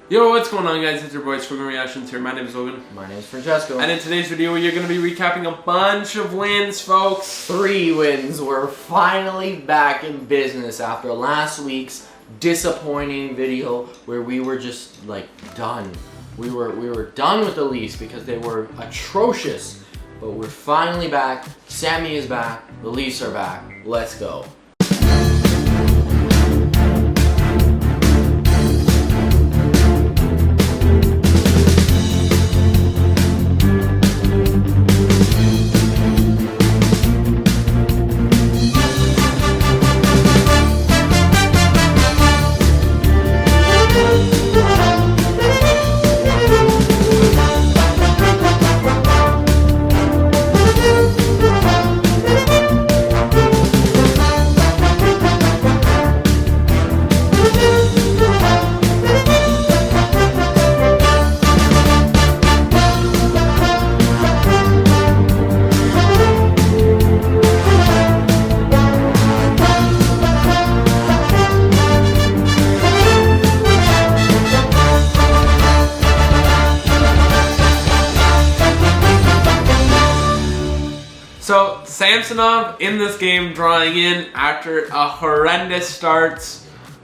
Yo, what's going on, guys? It's your boys from Reactions here. My name is Logan. My name is Francesco. And in today's video, you're going to be recapping a bunch of wins, folks. 3 wins. We're finally back in business after last week's disappointing video where we were just like done. We were done with the Leafs because they were atrocious. But we're finally back. Sammy is back. The Leafs are back. Let's go. So, Samsonov in this game drawing in after a horrendous start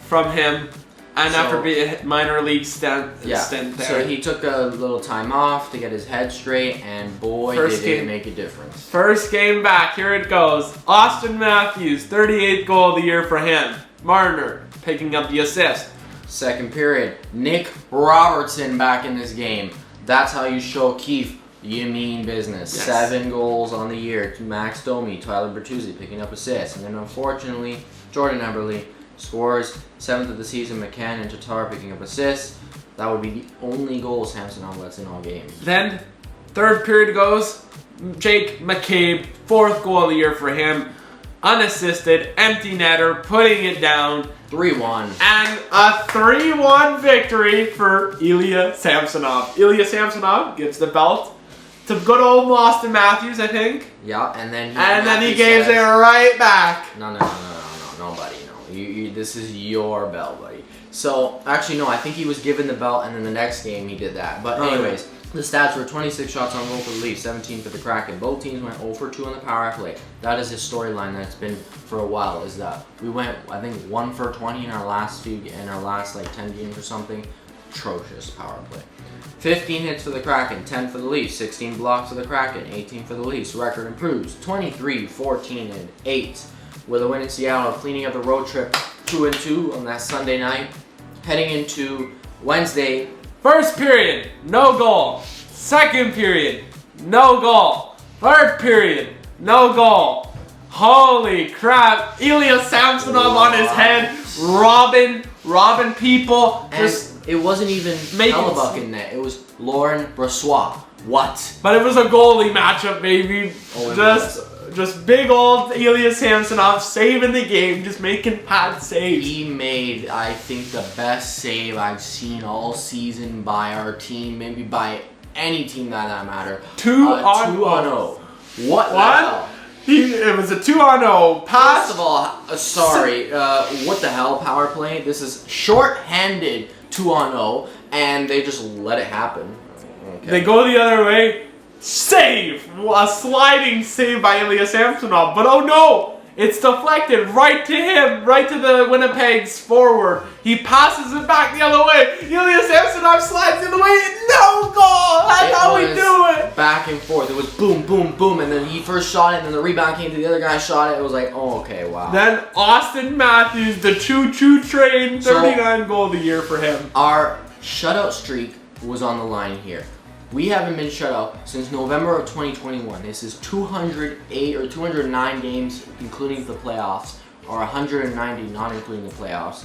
from him and after being a minor league stint there. So he took a little time off to get his head straight, and boy, did it make a difference. First game back, here it goes. Austin Matthews, 38th goal of the year for him. Marner picking up the assist. Second period, Nick Robertson back in this game. That's how you show Keefe you mean business. Yes. 7 goals on the year. Max Domi, Tyler Bertuzzi picking up assists. And then unfortunately, Jordan Eberle scores 7th of the season. McCann and Tatar picking up assists. That would be the only goal Samsonov lets in all game. Then, third period goes. Jake McCabe, 4th goal of the year for him. Unassisted, empty netter, putting it down. 3-1. And a 3-1 victory for Ilya Samsonov. Ilya Samsonov gets the belt to good old Austin Matthews, I think. Yeah, and then he gives it right back. No, buddy, no. You, this is your belt, buddy. So, actually, no, I think he was given the belt, and then the next game he did that. But anyways, the stats were 26 shots on goal for the Leafs, 17 for the Kraken. Both teams went 0 for 2 on the power play. That is his storyline that's been for a while, is that we went, I think, 1 for 20 in our last like 10 games or something. Atrocious power play. 15 hits for the Kraken, 10 for the Leafs, 16 blocks for the Kraken, 18 for the Leafs. Record improves, 23, 14, and 8. With a win in Seattle, cleaning up the road trip 2-2 on that Sunday night. Heading into Wednesday. First period, no goal. Second period, no goal. Third period, no goal. Holy crap. Ilya Samsonov on his head, robbing people. It wasn't even Hellebuck in net. It was Lauren Brossoit. What? But it was a goalie matchup, baby. Just big old Ilya Samsonov saving the game, just making pad saves. He made, I think, the best save I've seen all season by our team, maybe by any team that matter. 2-on-0. What? What? It was a 2-on-0 pass. First of all, sorry, what the hell, power play? This is short-handed 2-on-0, and they just let it happen. Okay. They go the other way. Save! A sliding save by Ilya Samsonov, but oh no! It's deflected right to him, right to the Winnipeg's forward. He passes it back the other way. Ilya Samsonov slides the other way. No goal! That's how we do it! Back and forth. It was boom, boom, boom, and then he first shot it, and then the rebound came to the other guy, shot it. It was like, oh, okay, wow. Then Austin Matthews, the choo-choo train, 39 goal of the year for him. Our shutout streak was on the line here. We haven't been shut out since November of 2021. This is 208 or 209 games, including the playoffs, or 190 not including the playoffs,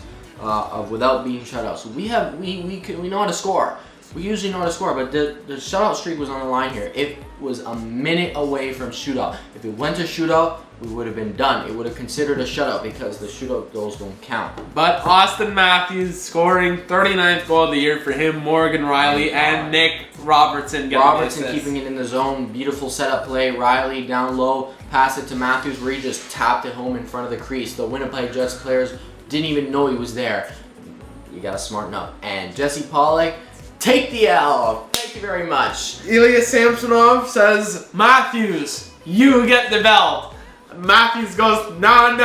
without being shut out. So we know how to score. We usually know how to score, but the shutout streak was on the line here. It was a minute away from shootout. If it went to shootout, we would have been done. It would have considered a shutout because the shootout goals don't count. But Austin Matthews scoring 39th goal of the year for him, Morgan Riley, and Nick Robertson keeping it in the zone. Beautiful setup play. Riley down low, pass it to Matthews where he just tapped it home in front of the crease. The Winnipeg Jets players didn't even know he was there. you gotta smarten up. And Jesse Pollock, take the L. Thank you very much. Ilya Samsonov says, Matthews, you get the belt. Matthews goes, no.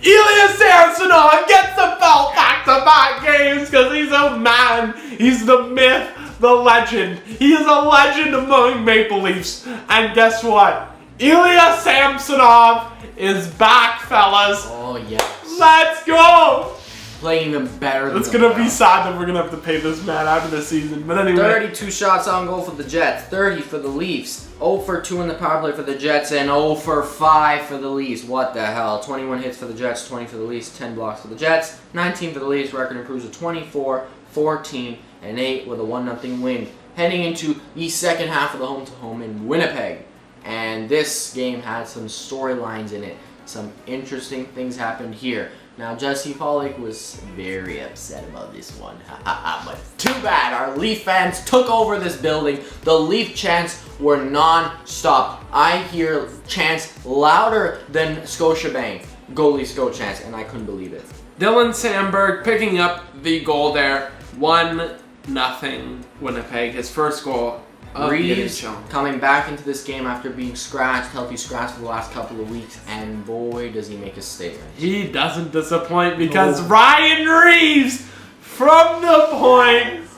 Ilya Samsonov gets the belt back-to-back games because he's a man. He's the myth, the legend. He is a legend among Maple Leafs. And guess what? Ilya Samsonov is back, fellas. Oh, yes. Let's go. Playing them better than It's going to be sad that we're going to have to pay this man after the season. But anyway. 32 shots on goal for the Jets, 30 for the Leafs, 0 for 2 in the power play for the Jets, and 0 for 5 for the Leafs. What the hell? 21 hits for the Jets, 20 for the Leafs, 10 blocks for the Jets, 19 for the Leafs. Record improves to 24, 14, and 8 with a 1-0 win. Heading into the second half of the home-to-home in Winnipeg. And this game had some storylines in it. Some interesting things happened here. Now, Jesse Pollock was very upset about this one. But too bad, our Leaf fans took over this building. The Leaf chants were non-stop. I hear chants louder than Scotiabank goalie Sco chants, and I couldn't believe it. Dylan Sandberg picking up the goal there. 1-0 Winnipeg. His first goal. Reeves coming back into this game after being scratched, healthy scratch for the last couple of weeks, and boy, does he make a statement. He doesn't disappoint because Ryan Reeves from the point,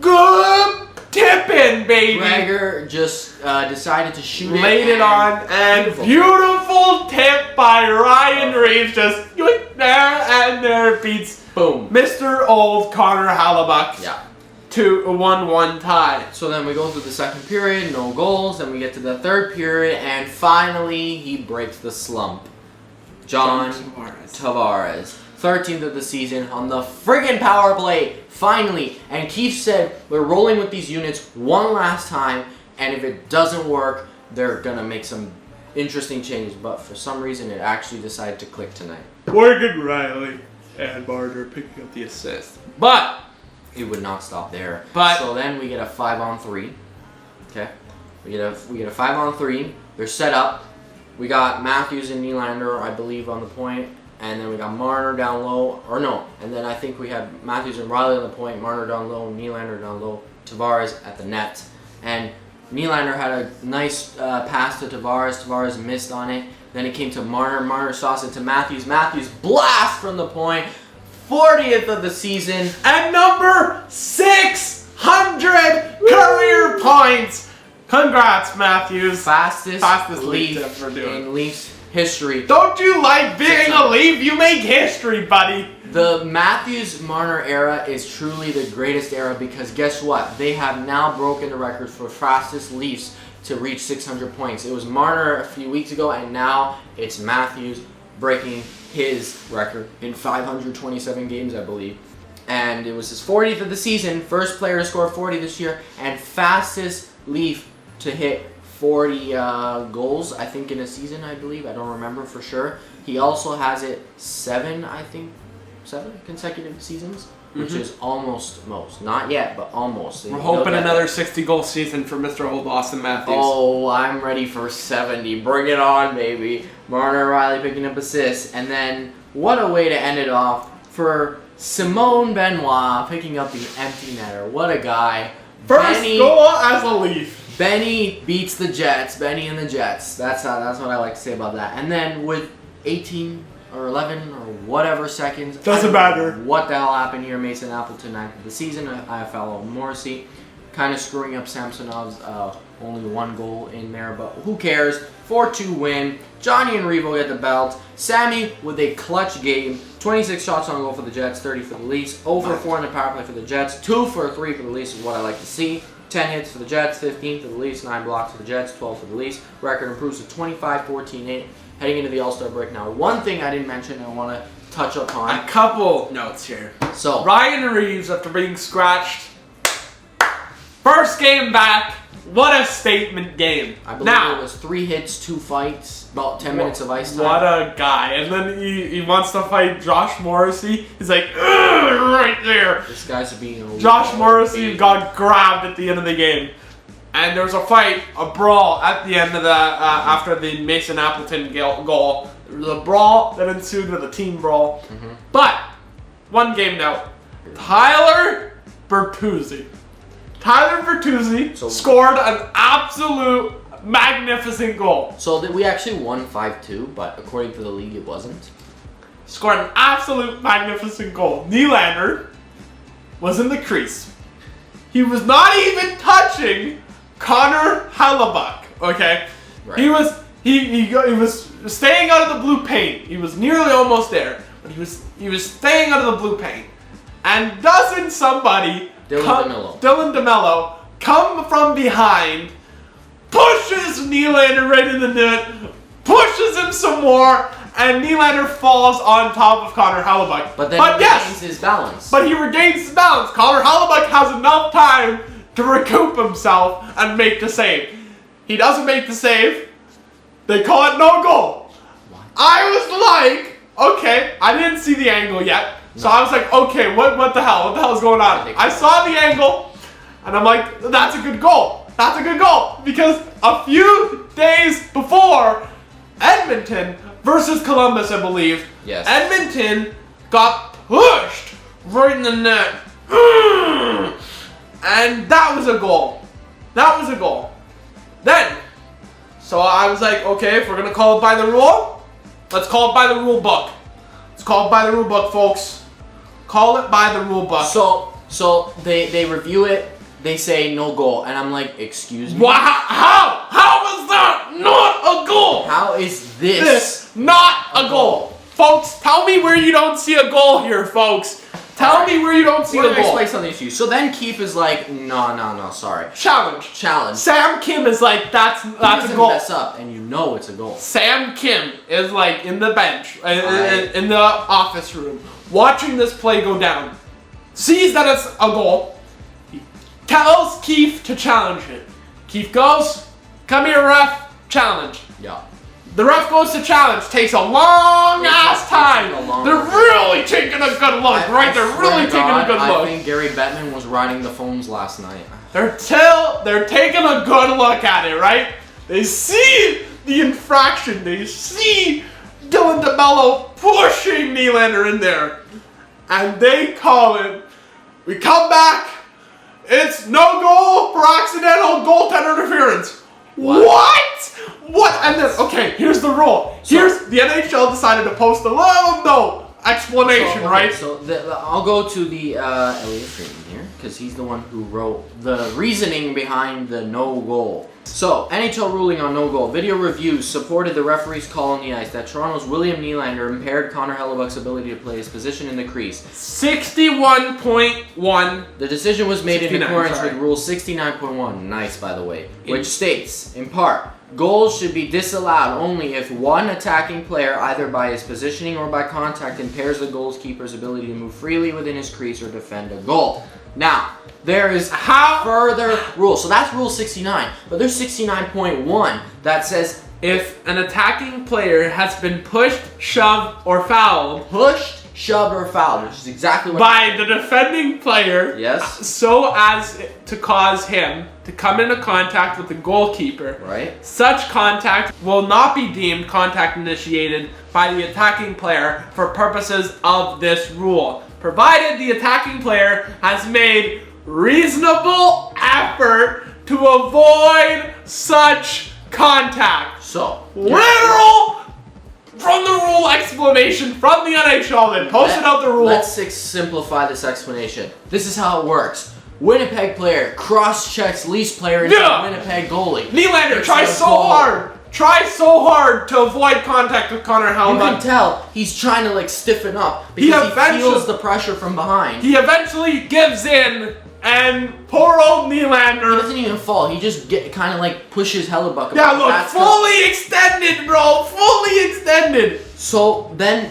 good tipping, baby. Gregor just decided to shoot it. Laid it on, and beautiful tip by Ryan Reeves. Just there and there beats Boom. Mr. Old Connor Hallebuck. Yeah. To a 1-1 tie. So then we go through the second period, no goals. Then we get to the third period, and finally he breaks the slump. John Tavares, 13th of the season on the friggin' power play, finally. And Keith said, we're rolling with these units one last time, and if it doesn't work, they're gonna make some interesting changes. But for some reason, it actually decided to click tonight. Morgan Riley and Marner picking up the assist. But it would not stop there. But so then we get a 5-on-3. Okay, we get a 5-on-3. They're set up. We got Matthews and Nylander, I believe, on the point, and then we got Marner down low. Or no, and then I think we had Matthews and Riley on the point, Marner down low, Nylander down low, Tavares at the net, and Nylander had a nice pass to Tavares. Tavares missed on it. Then it came to Marner. Marner sauced it to Matthews. Matthews blast from the point. 40th of the season and number 600 career points. Congrats, Matthews. Fastest Leaf Leaf in Leafs history. Don't you like being a Leaf? You make history, buddy. The Matthews-Marner era is truly the greatest era because guess what? They have now broken the record for fastest Leafs to reach 600 points. It was Marner a few weeks ago, and now it's Matthews breaking his record in 527 games, I believe. And it was his 40th of the season, first player to score 40 this year, and fastest Leaf to hit 40 goals, I think, in a season, I believe. I don't remember for sure. He also has it 7 consecutive seasons, which is almost most. Not yet, but almost. We're hoping another 60-goal season for Mr. Old Austin Matthews. Oh, I'm ready for 70. Bring it on, baby. Marner Riley picking up assists. And then, what a way to end it off for Simone Benoit picking up the empty netter. What a guy. First goal as a Leaf. Benny beats the Jets. Benny and the Jets. That's what I like to say about that. And then with 18 or 11 or whatever seconds. Doesn't matter. What the hell happened here? Mason Appleton, 9th of the season. IFL Morrissey kind of screwing up Samsonov's only 1 goal in there, but who cares? 4-2 win. Johnny and Revo get the belt. Sammy with a clutch game. 26 shots on goal for the Jets, 30 for the Leafs. 0 for 4 in the power play for the Jets. 2 for 3 for the Leafs is what I like to see. 10 hits for the Jets, 15 for the Leafs, 9 blocks for the Jets, 12 for the Leafs. Record improves to 25, 14, 8. Heading into the All-Star break now. One thing I didn't mention I want to touch upon. A couple notes here. So Ryan Reeves, after being scratched, first game back. What a statement game. I believe it was 3 hits, 2 fights, about 10 minutes of ice time. What a guy. And then he wants to fight Josh Morrissey. He's like, right there. This guy's being a Josh Morrissey got grabbed at the end of the game. And there was a fight, a brawl at the end of the, after the Mason Appleton goal. There was a brawl that ensued with a team brawl. But One game now. Tyler Bertuzzi. Tyler Bertuzzi scored an absolute magnificent goal. So we actually won 5-2, but according to the league, it wasn't. Scored an absolute magnificent goal. Nylander was in the crease. He was not even touching Connor Hellebuyck. Okay, Right. he was staying out of the blue paint. He was nearly almost there, but he was staying out of the blue paint. And doesn't somebody, Dylan DeMello, come from behind, pushes Nylander right in the net, pushes him some more, and Nylander falls on top of Connor Hellebuyck. But then he regains his balance. But he regains his balance. Connor Hellebuyck has enough time to recoup himself and make the save. He doesn't make the save. They call it no goal. What? I was like, okay, I didn't see the angle yet. So I was like, okay, what the hell? What the hell is going on? I saw the angle, and I'm like, that's a good goal. That's a good goal. Because a few days before, Edmonton versus Columbus, I believe, yes, Edmonton got pushed right in the net. And that was a goal. That was a goal. Then, so I was like, okay, if we're going to call it by the rule, let's call it by the rule book. Let's call it by the rule book, folks. Call it by the rule book. So they review it. They say no goal, and I'm like, excuse me. Wow, how is that not a goal? How is this not a goal? Folks, tell me where you don't see a goal here, folks. Tell me where you don't see a goal. Explain something to you. So then Keefe is like, no, sorry. Challenge. Sam Kim is like, that's a goal. Mess up, and you know it's a goal. Sam Kim is like in the bench, in the office room, watching this play go down. Sees that it's a goal. He tells Keefe to challenge it. Keefe goes, come here, ref, challenge. Yeah. The ref goes to challenge, takes a long ass time. They're really taking a good look, right? They're really taking a good look. I think Gary Bettman was riding the phones last night. They're taking a good look at it, right? They see the infraction. They see Dylan DeMello pushing Nylander in there. And they call it. We come back. It's no goal for accidental goaltender interference. What? And then, okay, here's the rule. Here's the NHL decided to post a little note explanation, right? So I'll go to the Elliot Friedman here, because he's the one who wrote the reasoning behind the no goal. So, NHL ruling on no goal. Video reviews supported the referee's call on the ice that Toronto's William Nylander impaired Connor Hellebuck's ability to play his position in the crease. 61.1. The decision was made in accordance with Rule 69.1, nice by the way, which states, in part, goals should be disallowed only if one attacking player, either by his positioning or by contact, impairs the goalkeeper's ability to move freely within his crease or defend a goal. Now, there is further rules. So that's Rule 69. But there's 69.1 that says if an attacking player has been pushed, shoved, or fouled. Pushed, shoved, or fouled, which is exactly what by the defending player. Yes. So as to cause him to come into contact with the goalkeeper. Right. Such contact will not be deemed contact initiated by the attacking player for purposes of this rule, provided the attacking player has made reasonable effort to avoid such contact. So, literal from the rule explanation from the NHL. They posted out the rule. Let's simplify this explanation. This is how it works. Winnipeg player cross-checks Leafs player into Winnipeg goalie. Nylander tries so hard to avoid contact with Connor Hellebuyck. You can tell he's trying to stiffen up because he feels the pressure from behind. He eventually gives in, and poor old Nylander. He doesn't even fall. He just kind of pushes Hellebuck. Yeah, look, fully extended, bro. Fully extended. So then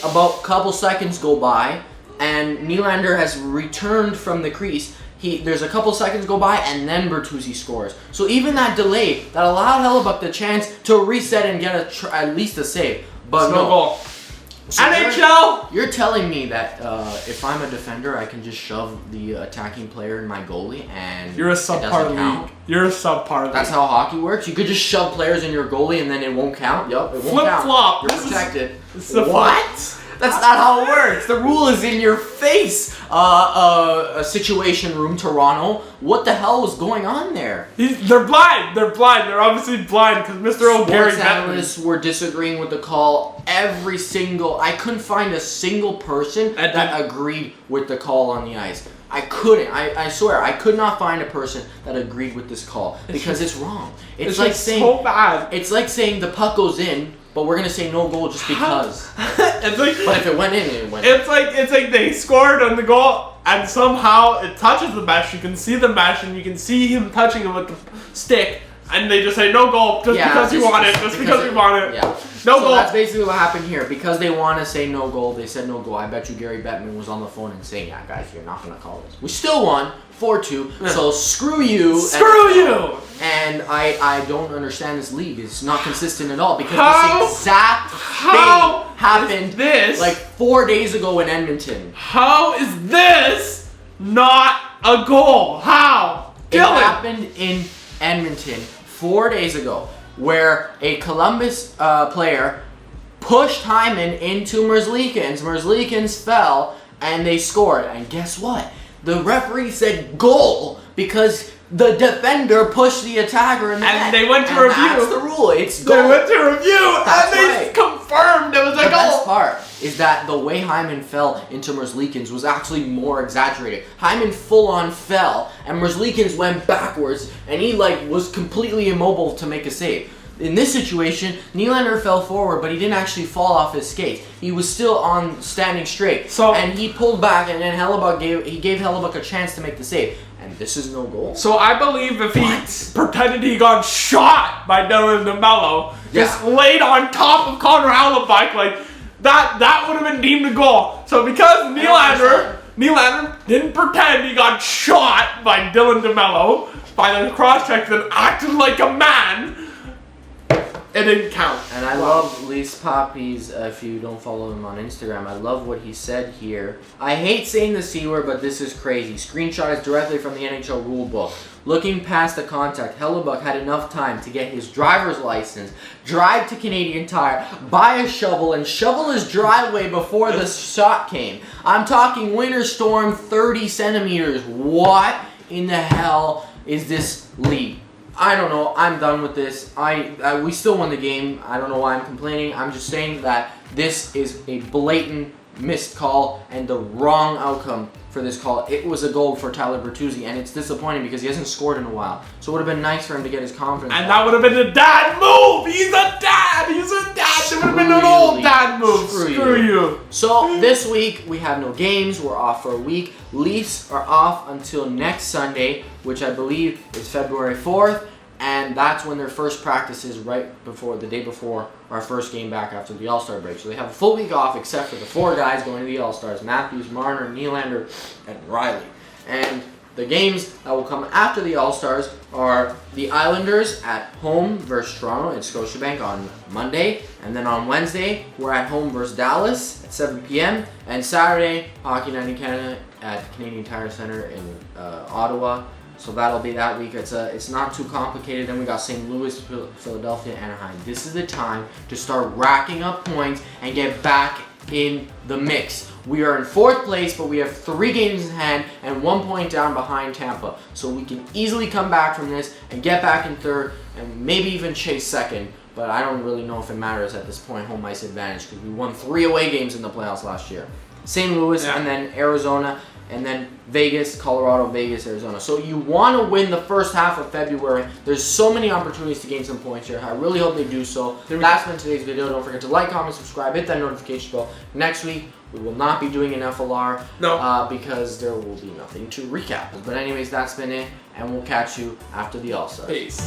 about a couple seconds go by, and Nylander has returned from the crease. There's a couple seconds go by, and then Bertuzzi scores. So even that delay that allowed Hellebuck the chance to reset and get at least a save, but no goal. So NHL. You're telling me that if I'm a defender, I can just shove the attacking player in my goalie, and you're a subpar league. You're a subpar league. That's how hockey works. You could just shove players in your goalie, and then it won't count. Yup, it won't count. Flip flop. You're protected. What? That's not how it works. The rule is in your face. A situation room, Toronto. What the hell was going on there? They're blind. They're blind. They're obviously blind because Mr. O'Gary. Sports analysts were disagreeing with the call. I couldn't find a single person that agreed with the call on the ice. I couldn't. I swear, I could not find a person that agreed with this call because it's wrong. It's like saying so bad. It's like saying the puck goes in, but we're gonna say no goal just because. It's like, but if it went in, it went. It's like they scored on the goal and somehow it touches the mesh. You can see the mesh and you can see him touching it with the stick. And they just say no goal just because you want it. Just because we want it. Yeah. No goal. So that's basically what happened here. Because they want to say no goal, they said no goal. I bet you Gary Bettman was on the phone and saying, yeah, guys, you're not going to call this. We still won 4-2. So screw you. Screw you. And I don't understand this league. It's not consistent at all. Because this exact thing happened like 4 days ago in Edmonton. How is this not a goal? How? It happened in Edmonton 4 days ago, where a Columbus player pushed Hyman into Merzlikins. Merzlikins fell, and they scored. And guess what? The referee said goal because the defender pushed the attacker in the net. And they went to review. That's the rule. It's goal. They went to review, and they confirmed it was a goal. The best part is that the way Hyman fell into Merzlikins was actually more exaggerated. Hyman full on fell, and Merzlikins went backwards, and he was completely immobile to make a save. In this situation, Nylander fell forward, but he didn't actually fall off his skates. He was still on standing straight, and he pulled back, and then Hellebuck gave Hellebuck a chance to make the save. And this is no goal. So I believe if he pretended he got shot by Dylan DeMello, just laid on top of Connor Hellebuck, that would have been deemed a goal. So because Nylander didn't pretend he got shot by Dylan DeMello by the cross-check and acted like a man, it didn't count. And I love Lise Poppy's, if you don't follow him on Instagram, I love what he said here. I hate saying the C word, but this is crazy. Screenshot is directly from the NHL rulebook. Looking past the contact, Hellebuck had enough time to get his driver's license, drive to Canadian Tire, buy a shovel, and shovel his driveway before the shot came. I'm talking winter storm 30 centimeters. What in the hell is this league? I don't know. I'm done with this. We still won the game. I don't know why I'm complaining. I'm just saying that this is a blatant missed call and the wrong outcome for this call. It was a goal for Tyler Bertuzzi, and it's disappointing because he hasn't scored in a while. So it would have been nice for him to get his confidence back. And that would have been a dad move. He's a dad. He's a dad. It would have been an old dad move. Screw you. So this week we have no games. We're off for a week. Leafs are off until next Sunday, which I believe is February 4th. And that's when their first practice is the day before our first game back after the All-Star break. So they have a full week off except for the 4 guys going to the All-Stars: Matthews, Marner, Nylander, and Riley. And the games that will come after the All-Stars are the Islanders at home versus Toronto at Scotiabank on Monday. And then on Wednesday, we're at home versus Dallas at 7 p.m. And Saturday, Hockey Night in Canada at Canadian Tire Center in Ottawa. So that'll be that week. It's not too complicated. Then we got St. Louis, Philadelphia, Anaheim. This is the time to start racking up points and get back in the mix. We are in 4th place, but we have 3 games in hand and 1 point down behind Tampa. So we can easily come back from this and get back in 3rd and maybe even chase 2nd. But I don't really know if it matters at this point, home ice advantage, because we won 3 away games in the playoffs last year. St. Louis and then Arizona. And then Vegas, Colorado, Vegas, Arizona. So you want to win the first half of February. There's so many opportunities to gain some points here. I really hope they do so. That's been today's video. Don't forget to like, comment, subscribe, hit that notification bell. Next week, we will not be doing an FLR because there will be nothing to recap. But anyways, that's been it. And we'll catch you after the All-Stars. Peace.